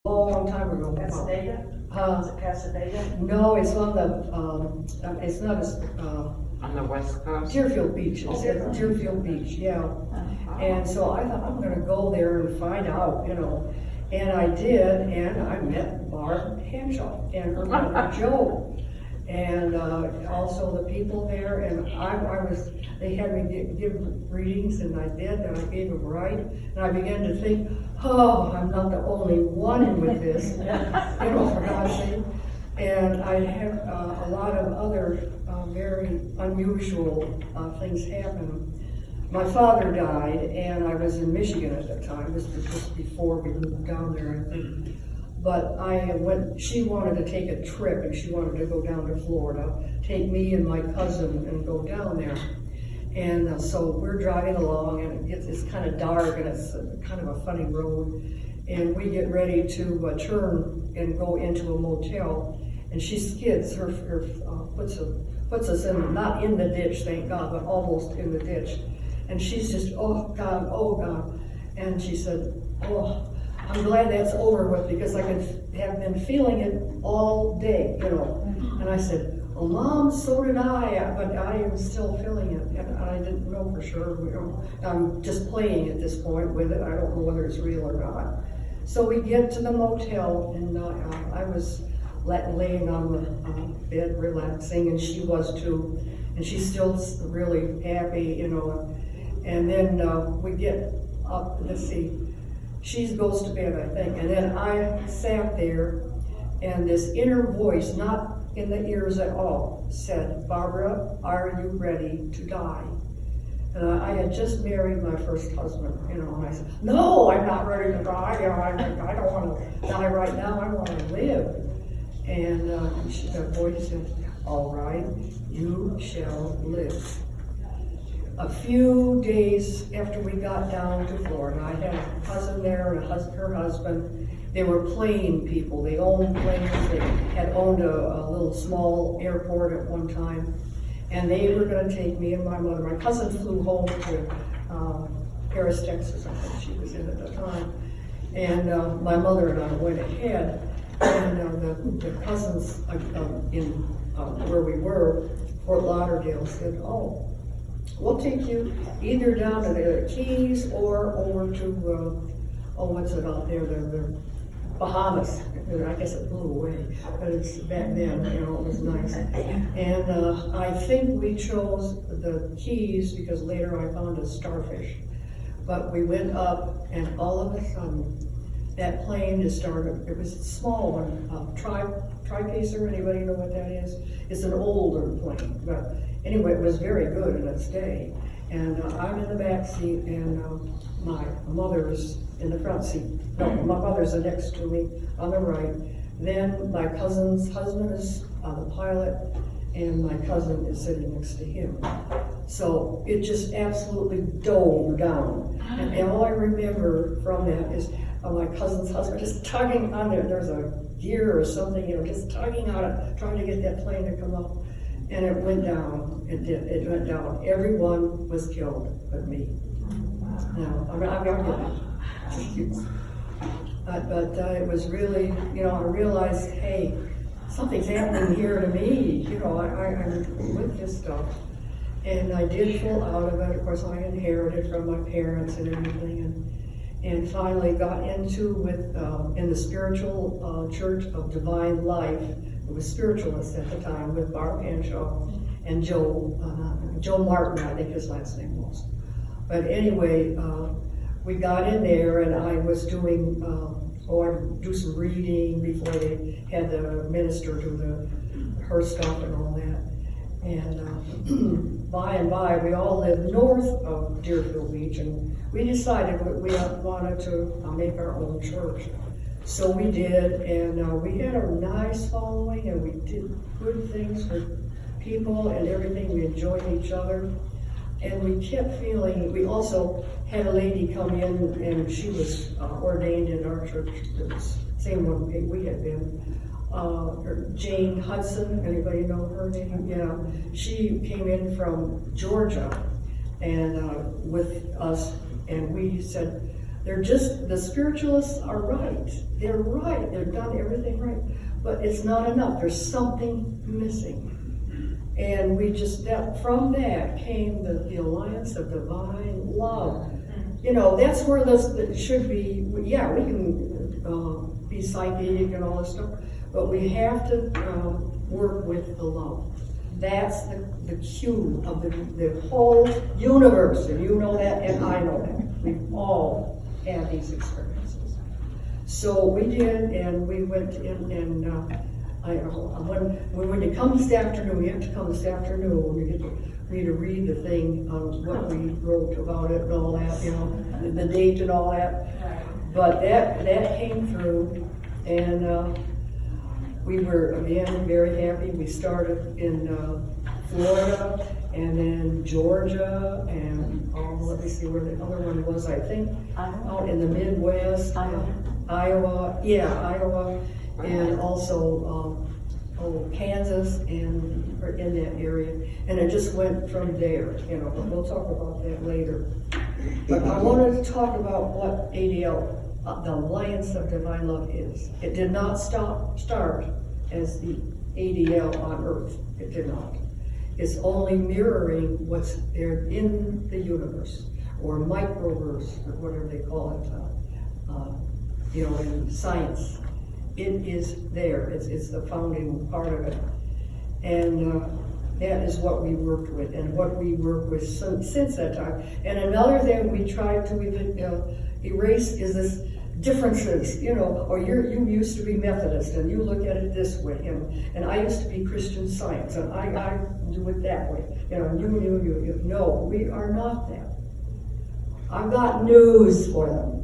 long time ago. Pasadena? Is it Pasadena? No, it's on the, it's not as, On the west coast? Deerfield Beach, it's at Deerfield Beach, yeah. And so I thought, I'm gonna go there and find out, you know. And I did, and I met Barb Henshaw and her brother Joe. And also the people there, and I was, they had me give readings, and I did, and I gave them right. And I began to think, oh, I'm not the only one in with this, you know, for God's sake. And I had a lot of other very unusual things happen. My father died, and I was in Michigan at that time. This was just before we moved down there, I think. But she wanted to take a trip, and she wanted to go down to Florida, take me and my cousin and go down there. And so we're driving along, and it's kind of dark, and it's kind of a funny road. And we get ready to turn and go into a motel, and she skids, puts us in, not in the ditch, thank God, but almost in the ditch. And she's just, oh God. And she said, oh, I'm glad that's over with, because I have been feeling it all day, you know. And I said, well, Mom, so did I, but I am still feeling it, and I didn't know for sure. You know, I'm just playing at this point with it. I don't know whether it's real or not. So we get to the motel, and I was laying on the bed relaxing, and she was too, and she's still really happy, you know. And then we get up, let's see, she goes to bed, I think, and then I sat there, and this inner voice, not in the ears at all, said, Barbara, are you ready to die? And I had just married my first husband, you know, and I said, no, I'm not ready to die. You know, I don't want to die right now. I want to live. And the voice said, all right, you shall live. A few days after we got down to Florida, I had a cousin there and her husband. They were plane people. They owned planes. They had owned a little small airport at one time. And they were going to take me and my mother. My cousin flew home to Paris, Texas, I think she was in at the time. And my mother and I went ahead. And the cousins in where we were, Fort Lauderdale, said, oh, we'll take you either down to the Keys or over to, what's it out there, the Bahamas. I guess it blew away, but it's back then, you know, it was nice. And I think we chose the Keys because later I found a starfish. But we went up, and all of a sudden, that plane just started. It was a small one, Tri-Pacer, anybody know what that is? It's an older plane, but anyway, it was very good in its day. And I'm in the back seat, and my mother's in the front seat. No, my mother's next to me on the right. Then my cousin's husband is the pilot, and my cousin is sitting next to him. So it just absolutely dove down. And all I remember from that is my cousin's husband just tugging on there. There's a gear or something, you know, just tugging on it, trying to get that plane to come up. And it went down. It did. It went down. Everyone was killed but me. No, I'm kidding. But it was really, you know, I realized, hey, something's happening here to me. You know, I'm with this stuff. And I did pull out of it. Of course, I inherited from my parents and everything. And finally got into in the spiritual church of Divine Life. It was spiritualist at the time with Barb Henshaw and Joe Martin, I think his last name was. But anyway, we got in there, and I was doing, I'd do some reading before they had the minister do her stuff and all that. And by and by, we all lived north of Deerfield Beach, and we decided we wanted to make our own church. So we did, and we had a nice following, and we did good things for people and everything. We enjoyed each other, and we kept feeling. We also had a lady come in, and she was ordained in our church, the same one we had been. Jane Hudson, anybody know her name? Yeah, she came in from Georgia, and with us, and we said, They're just, the spiritualists are right. They're right. They've done everything right. But it's not enough. There's something missing. And we just, from that came the alliance of divine love. You know, that's where this should be. Yeah, we can be psychic and all this stuff, but we have to work with the love. That's the cue of the whole universe, and you know that, and I know that. We've all had these experiences. So we did, and we went in, and when you come this afternoon, you have to come this afternoon. You get to read the thing on what we wrote about it and all that, you know, the date and all that. But that came through, and we were, again, very happy. We started in Florida, and then Georgia, and let me see where the other one was, I think, out in the Midwest. Iowa, and also Kansas, and in that area. And it just went from there, you know, but we'll talk about that later. But I wanted to talk about what ADL, the Alliance of Divine Love, is. It did not start as the ADL on Earth. It did not. It's only mirroring what's there in the universe, or microverse, or whatever they call it, you know, in science. It is there. It's the founding part of it. And that is what we worked with, and what we work with since that time. And another thing we tried to erase is this differences, you know, or you used to be Methodist and you look at it this way, and I used to be Christian Science, and I do it that way, you know, you. No, we are not that. I've got news for them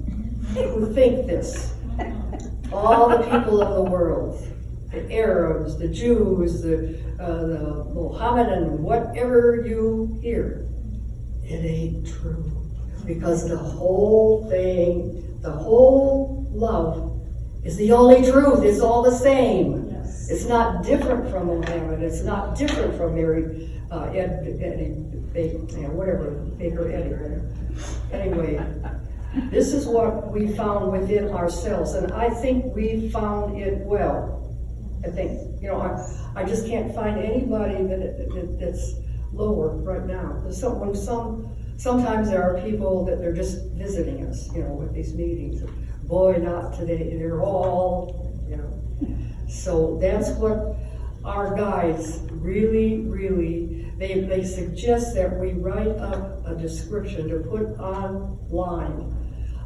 who think this. All the people of the world, the Arabs, the Jews, the Mohammedan, whatever you hear, it ain't true. Because the whole thing, the whole love is the only truth. It's all the same. Yes. It's not different from Mohammed. It's not different from Mary, Baker Eddie. Anyway, this is what we found within ourselves, and I think we found it well. I think, you know, I just can't find anybody that's lower right now. Sometimes there are people that they're just visiting us, you know, with these meetings. Boy, not today. They're all, you know. So that's what our guides really, they suggest that we write up a description to put online,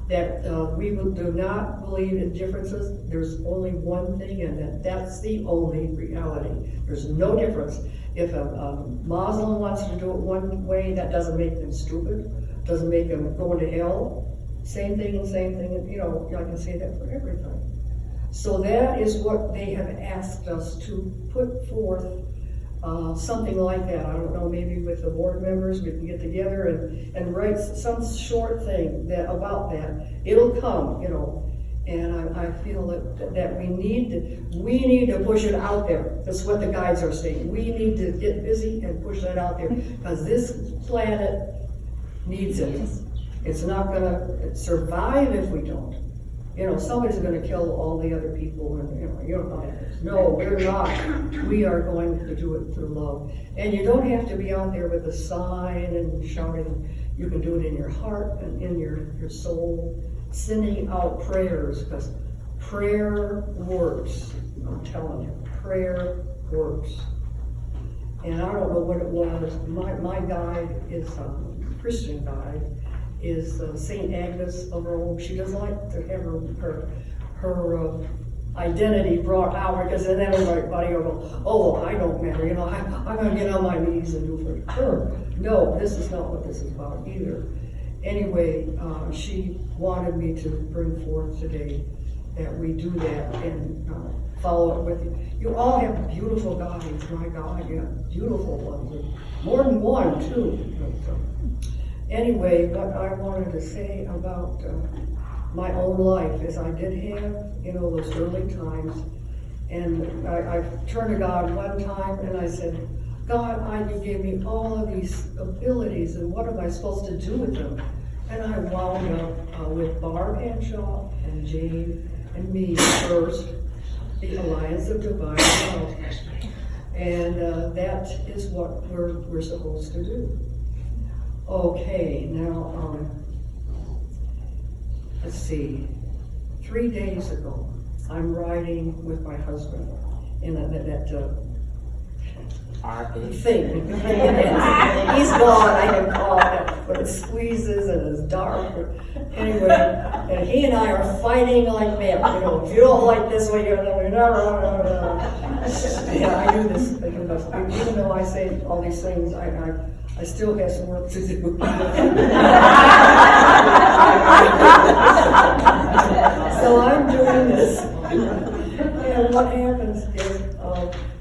that we do not believe in differences. There's only one thing, and that's the only reality. There's no difference. If a Muslim wants to do it one way, that doesn't make them stupid, doesn't make them go to hell. Same thing, you know, I can say that for everything. So that is what they have asked us to put forth, something like that. I don't know, maybe with the board members, we can get together and write some short thing about that. It'll come, you know. And I feel that we need to push it out there. That's what the guides are saying. We need to get busy and push that out there, because this planet needs it. It's not going to survive if we don't. You know, somebody's going to kill all the other people, and you know, no, we're not. We are going to do it through love. And you don't have to be out there with a sign and shouting. You can do it in your heart and in your soul, sending out prayers, because prayer works. I'm telling you, prayer works. And I don't know what it was. My guide is Christian guide is St. Agnes of Rome. She doesn't like to have her identity brought out, because then everybody will go, oh, I don't matter, you know, I'm going to get on my knees and do for her. No, this is not what this is about either. Anyway, she wanted me to bring forth today that we do that and follow up with you. You all have beautiful guides, my God, you have beautiful ones, more than one too. Anyway, what I wanted to say about my own life is I did have, you know, those early times, and I turned to God one time and I said, God, you gave me all of these abilities, and what am I supposed to do with them? And I wound up with Barb Henshaw and Jane and me first, the Alliance of Divine Love. And that is what we're supposed to do. Okay, now, let's see. 3 days ago, I'm riding with my husband in that thing. He's gone, I can call it, but it squeezes and it's dark. Anyway, and he and I are fighting like mad. If you don't like this way, you're no. Yeah, I do this. Even though I say all these things, I still have some work to do. So I'm doing this. And what happens is,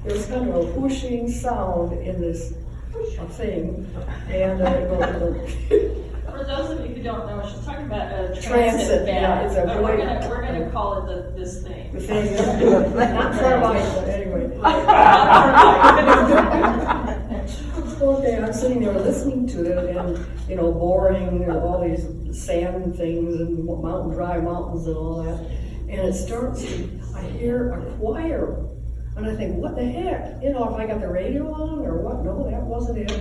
there's kind of a whooshing sound in this thing, and For those of you who don't know, she's talking about a transit. Yeah, it's a but we're gonna call it this thing. the thing, not termites, but anyway. Okay, I'm sitting there listening to it, and boring, all these sand things and dry mountains and all that, and it starts. I hear a choir. And I think, what the heck? If I got the radio on or what? No, that wasn't it.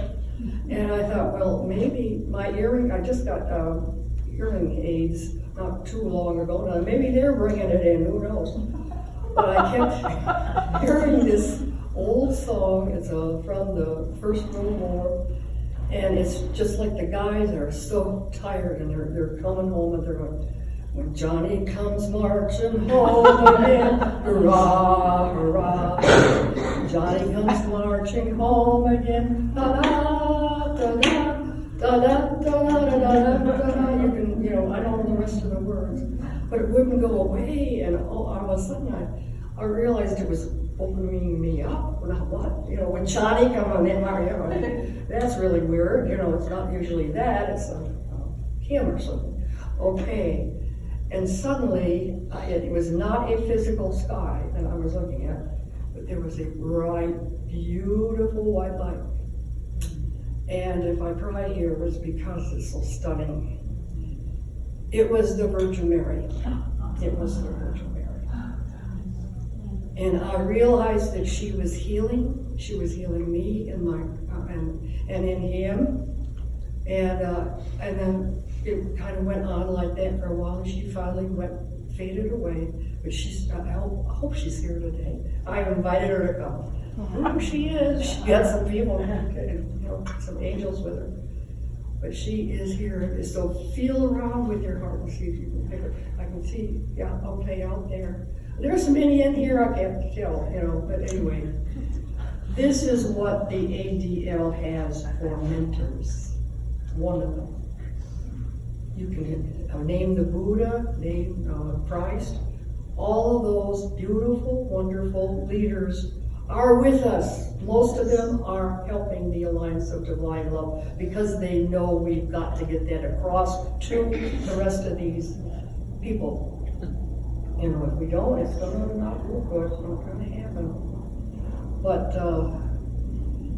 And I thought, well, maybe my I just got hearing aids not too long ago. Now, maybe they're bringing it in, who knows? But I kept hearing this old song. It's from the First World War. And it's just like the guys are so tired and they're coming home and they're going, when Johnny comes marching home again, hurrah, hurrah. Johnny comes marching home again, da-da, da-da, da-da, da-da, da-da, da-da. You can, I don't know the rest of the words, but it wouldn't go away, and all of a sudden I realized it was opening me up. Now what? When Johnny comes in, that's really weird. It's not usually that, it's him or something. Okay. And suddenly, it was not a physical sky that I was looking at, but there was a bright, beautiful white light. And if I cry here, it was because it's so stunning. It was the Virgin Mary. It was the Virgin Mary. And I realized that she was healing. She was healing me and and in him. And then it kind of went on like that for a while, and she finally faded away. But I hope she's here today. I invited her to come. She is. She got some people, some angels with her. But she is here. So feel around with your heart and see if you can pick her. I can see, out there. There's many in here I can't tell, but anyway. This is what the ADL has for mentors. One of them. You can name the Buddha, name Christ. All of those beautiful, wonderful leaders are with us. Most of them are helping the Alliance of Divine Love because they know we've got to get that across to the rest of these people. If we don't, it's going to not look good. It's not going to happen. But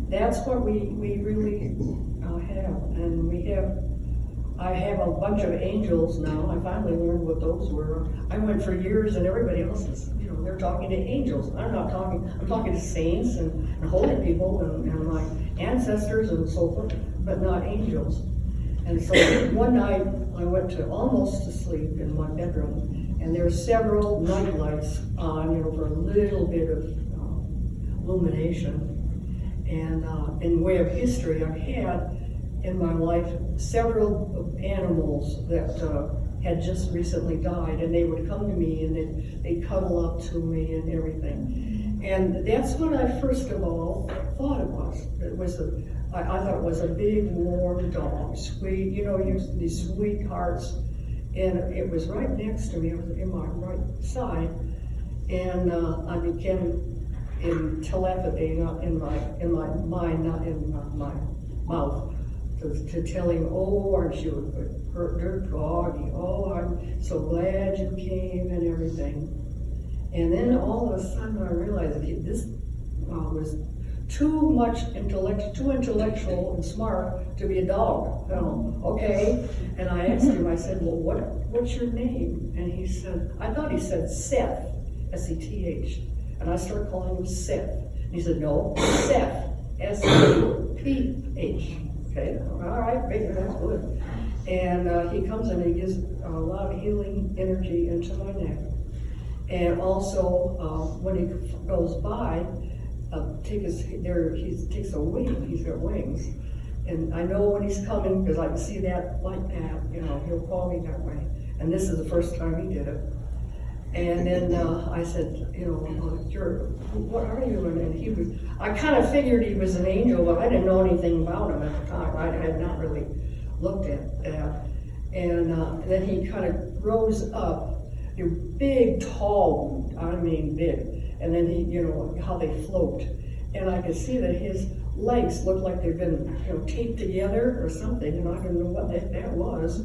that's what we really have. And I have a bunch of angels now. I finally learned what those were. I went for years and everybody else is, they're talking to angels. I'm talking to saints and holy people and my ancestors and so forth, but not angels. And so one night I went almost to sleep in my bedroom, and there were several night lights on, for a little bit of illumination. And in way of history, I've had in my life several animals that had just recently died, and they would come to me and they'd cuddle up to me and everything. And that's what I first of all thought it was. I thought it was a big warm dog, sweet, these sweet hearts. And it was right next to me, it was in my right side. And I began in telepathy, not in my mind, not in my mouth, to tell him, oh, aren't you a good doggy? Oh, I'm so glad you came and everything. And then all of a sudden I realized this was too intellectual and smart to be a dog. You know, okay. And I asked him, I said, well, what's your name? And he said, I thought he said Seth, S-E-T-H. And I started calling him Seth. And he said, no, Seth, S-E-P-H. Okay, all right, maybe that's good. And he comes and he gives a lot of healing energy into my neck. And also, when he goes by, he takes a wing, he's got wings. And I know when he's coming, because I can see that like that, you know, he'll call me that way. And this is the first time he did it. And then I said, you know, what are you? And I kind of figured he was an angel, but I didn't know anything about him at the time. I had not really looked at that. And then he kind of rose up, a big, tall, I mean big. And then he, you know, how they float. And I could see that his legs looked like they've been, you know, taped together or something, and I didn't know what that was.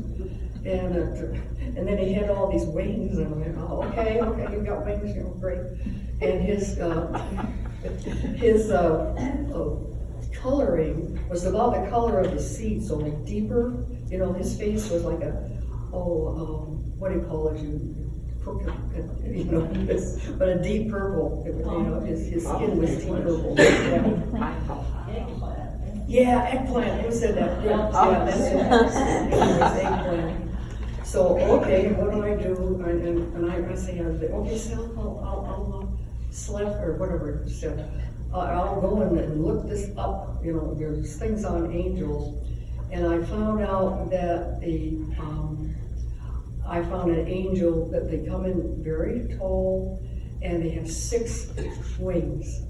And then he had all these wings, and I'm like, oh, okay, you got wings, you know, great. And his coloring was about the color of the seats, only deeper. You know, his face was like what do you call it? You know, but a deep purple. You know, his skin was deep purple. Yeah, eggplant. Who said that? Yeah, that's it. It was eggplant. So, okay, what do I do? And I say, okay, Selwa, I'll select, or whatever it said. I'll go and look this up. You know, there's things on angels. And I found out that I found an angel that they come in very tall, and they have 6 wings.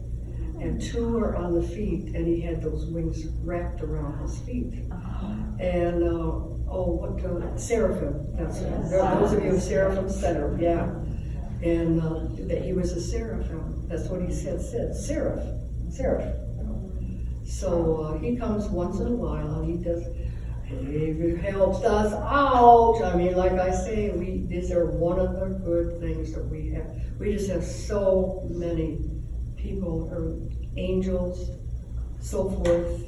And 2 are on the feet, and he had those wings wrapped around his feet. And, seraphim, that's it. Those of you seraphim center, yeah. And that he was a seraphim, that's what he said, seraph. So he comes once in a while, and he does, he helps us out. I mean, like I say, these are one of the good things that we have. We just have so many people, or angels, so forth,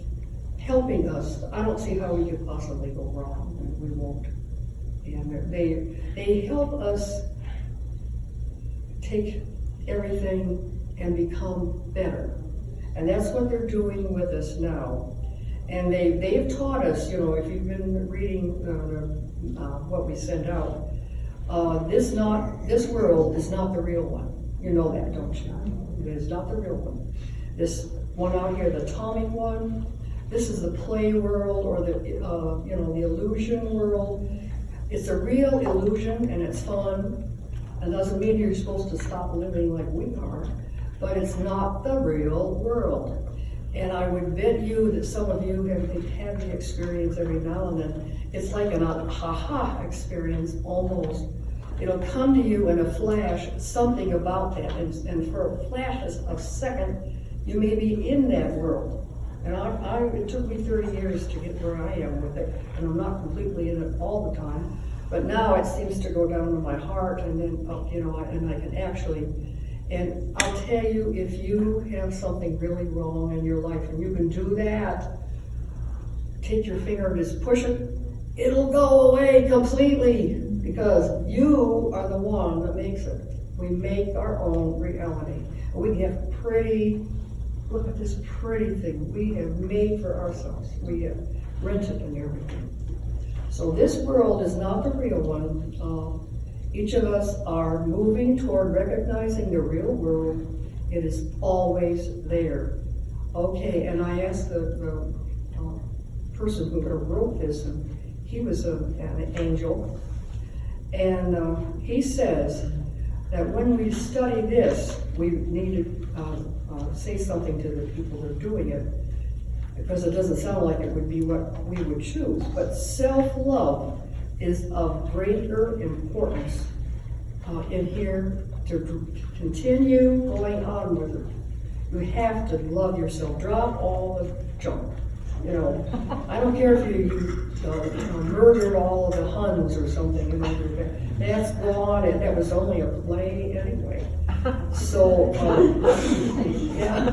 helping us. I don't see how we could possibly go wrong, and we won't. And they help us take everything and become better. And that's what they're doing with us now. And they've taught us, you know, if you've been reading what we send out, this world is not the real one. You know that, don't you? It is not the real one. This one out here, the Tommy one, this is the play world, or the the illusion world. It's a real illusion, and it's fun. It doesn't mean you're supposed to stop living like we are, but it's not the real world. And I would bet you that some of you have had the experience every now and then. It's like an aha experience almost. It'll come to you in a flash, something about that, and for a flash of second, you may be in that world. And it took me 30 years to get where I am with it, and I'm not completely in it all the time. But now it seems to go down to my heart, and then and I can actually. And I'll tell you, if you have something really wrong in your life, and you can do that, take your finger and just push it, it'll go away completely, because you are the one that makes it. We make our own reality. We have look at this pretty thing we have made for ourselves. We have rented and everything. So this world is not the real one. Each of us are moving toward recognizing the real world. It is always there. Okay, and I asked the person who wrote this, and he was an angel, and he says that when we study this, we need to say something to the people that are doing it, because it doesn't sound like it would be what we would choose. But self-love is of greater importance in here to continue going on with it. You have to love yourself. Drop all the junk. You know, I don't care if you murdered all of the Huns or something. You know, that's gone, and that was only a play anyway. So, yeah.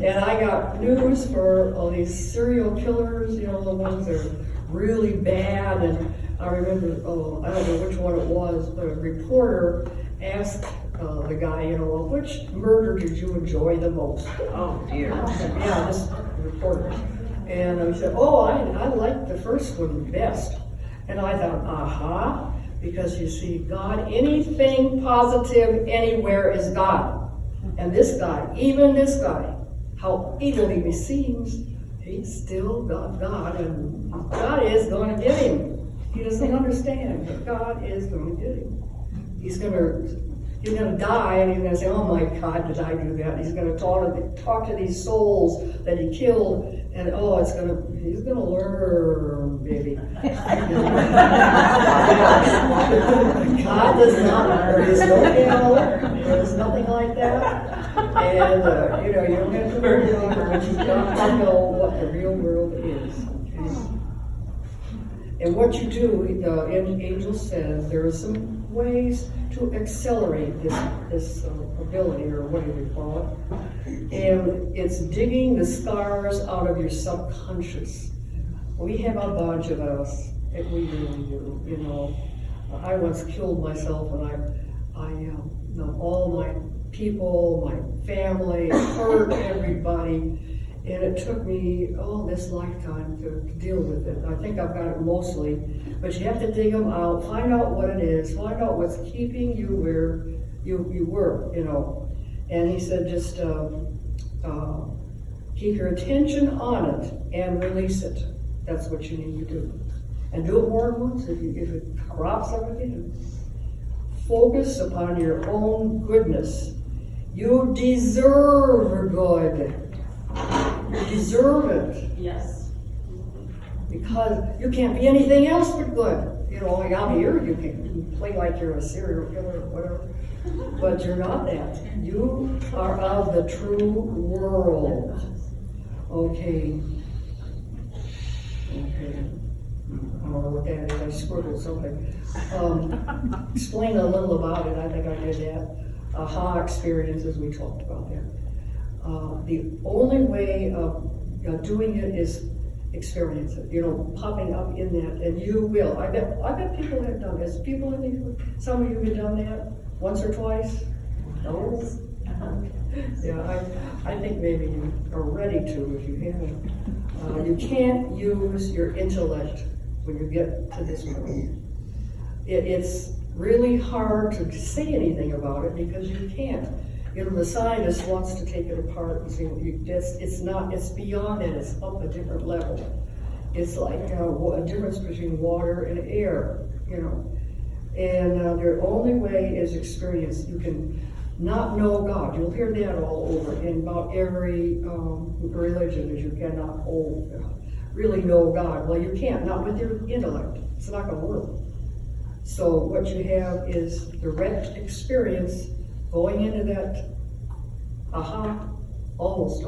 And I got news for all these serial killers, you know, the ones that are really bad. And I remember, I don't know which one it was, but a reporter asked the guy, you know, well, which murder did you enjoy the most? Oh dear. Yeah, this reporter. And he said, I liked the first one best. And I thought, because you see, God, anything positive anywhere is God. And this guy, even this guy, how evil he seems, he's still got God, and God is going to get him. He doesn't understand, but God is going to get him. He's going to die, and he's going to say, oh my God, did I do that? He's going to talk to these souls that he killed, and he's going to learn, baby. God does not learn. There's no hell. There's nothing like that. And, you don't have to worry about it, but you've got to know what the real world is. Okay? And what you do, the angel says, there are some ways to accelerate this ability, or what do we call it? And it's digging the scars out of your subconscious. We have a bunch of us, and we really do, you know. I once killed myself, and I all my people, my family, hurt everybody. And it took me, this lifetime to deal with it. I think I've got it mostly, but you have to dig them out, find out what it is, find out what's keeping you where you were, you know. And he said, just keep your attention on it and release it. That's what you need to do. And do it more than once if it corrupts everything. Focus upon your own goodness. You deserve good. You deserve it. Yes. Because you can't be anything else but good. You know, like out here, you can play like you're a serial killer or whatever, but you're not that. You are of the true world. Okay. I don't know what that is. I scribbled something. Explain a little about it. I think I did that. Aha experiences, we talked about that. The only way of doing it is experience it, popping up in that, and you will. I bet people have done this. People in the, some of you have done that once or twice. No? Yeah, I think maybe you are ready to if you haven't. You can't use your intellect when you get to this point. It's really hard to say anything about it because you can't. The scientist wants to take it apart and see it's beyond that, it's up a different level. It's like a difference between water and air, And the only way is experience. You can not know God. You'll hear that all over in about every religion, as you cannot really know God. Well, you can't, not with your intellect. It's not going to work. So what you have is direct experience going into that almost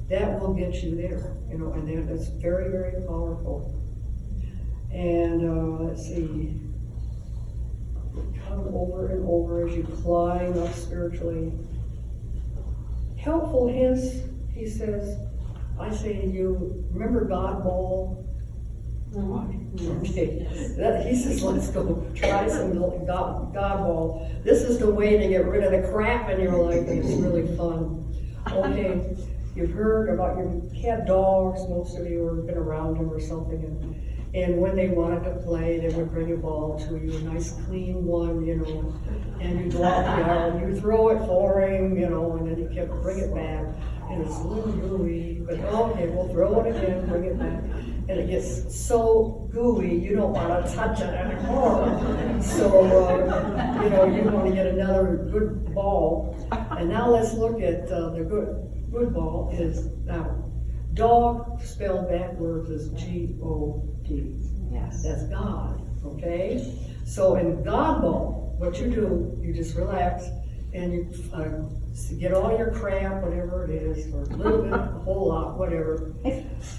that will get you there, and that's very, very powerful. And let's see, come over and over as you climb up spiritually. Helpful hints, he says, I say to you, remember God ball? Okay, he says, let's go try some God ball. This is the way to get rid of the crap in your life, and it's really fun. Okay, you've heard about your cat dogs, most of you have been around them or something, and when they wanted to play, they would bring a ball to you, a nice clean one, and you go out the yard and you throw it for him, and then you kept bring it back, and it's a little gooey, but okay, we'll throw it again, bring it back. And it gets so gooey, you don't want to touch it anymore. So, you want to get another good ball. And now let's look at the good ball is now. Dog spelled backwards is G-O-D. Yes. That's God, okay? So in God ball, what you do, you just relax and you get all your crap, whatever it is, or a little bit, a whole lot, whatever,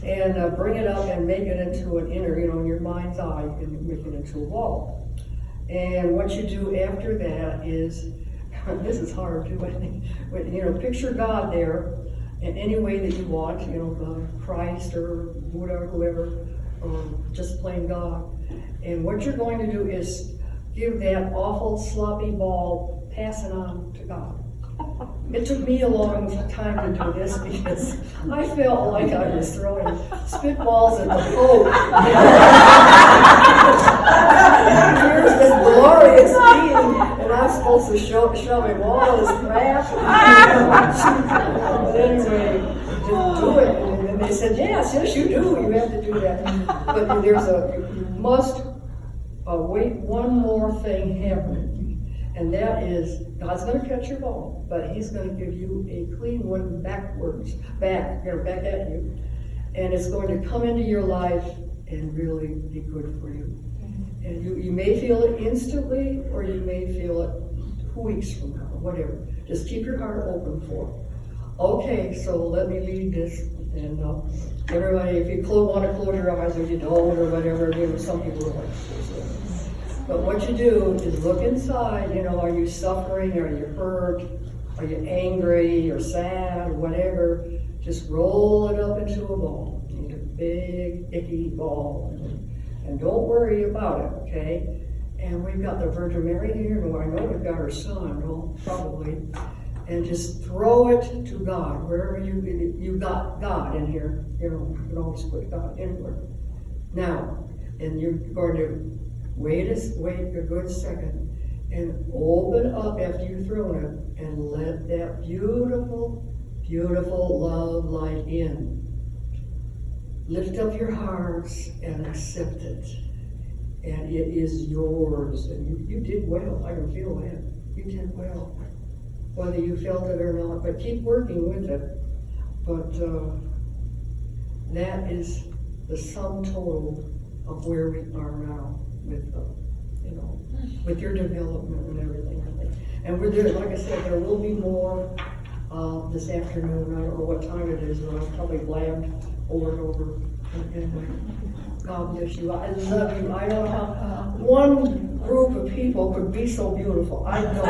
and bring it up and make it into an inner, in your mind's eye, and make it into a ball. And what you do after that is this is hard too, I think, but, picture God there in any way that you want, Christ or whatever, whoever, or just plain God. And what you're going to do is give that awful sloppy ball, pass it on to God. It took me a long time to do this because I felt like I was throwing spitballs at the boat. Here's this glorious being, and I'm supposed to shove him all this crap. But anyway, just do it. And they said, yes, you do. You have to do that. But you must wait one more thing happening. And that is, God's going to catch your ball, but He's going to give you a clean one back at you. And it's going to come into your life and really be good for you. And you may feel it instantly, or you may feel it 2 weeks from now, whatever. Just keep your heart open for it. Okay, so let me read this. And everybody, if you want to close your eyes or you don't or whatever, some people are like, but what you do is look inside, are you suffering, are you hurt, are you angry or sad or whatever, just roll it up into a ball, a big, icky ball, and don't worry about it, okay? And we've got the Virgin Mary here, and I know we've got her son, well, probably, and just throw it to God, wherever you got God in here, you can always put God anywhere. Now, and you're going to wait a good second and open up after you've thrown it and let that beautiful, beautiful love light in. Lift up your hearts and accept it. And it is yours. And you did well. I can feel that. You did well. Whether you felt it or not. But keep working with it. But that is the sum total of where we are now. With your development and everything. And we're there, like I said, there will be more this afternoon. I don't know what time it is, but I'll probably blabbed over and over. Anyway, God bless you. I love you. I don't know how one group of people could be so beautiful. I don't.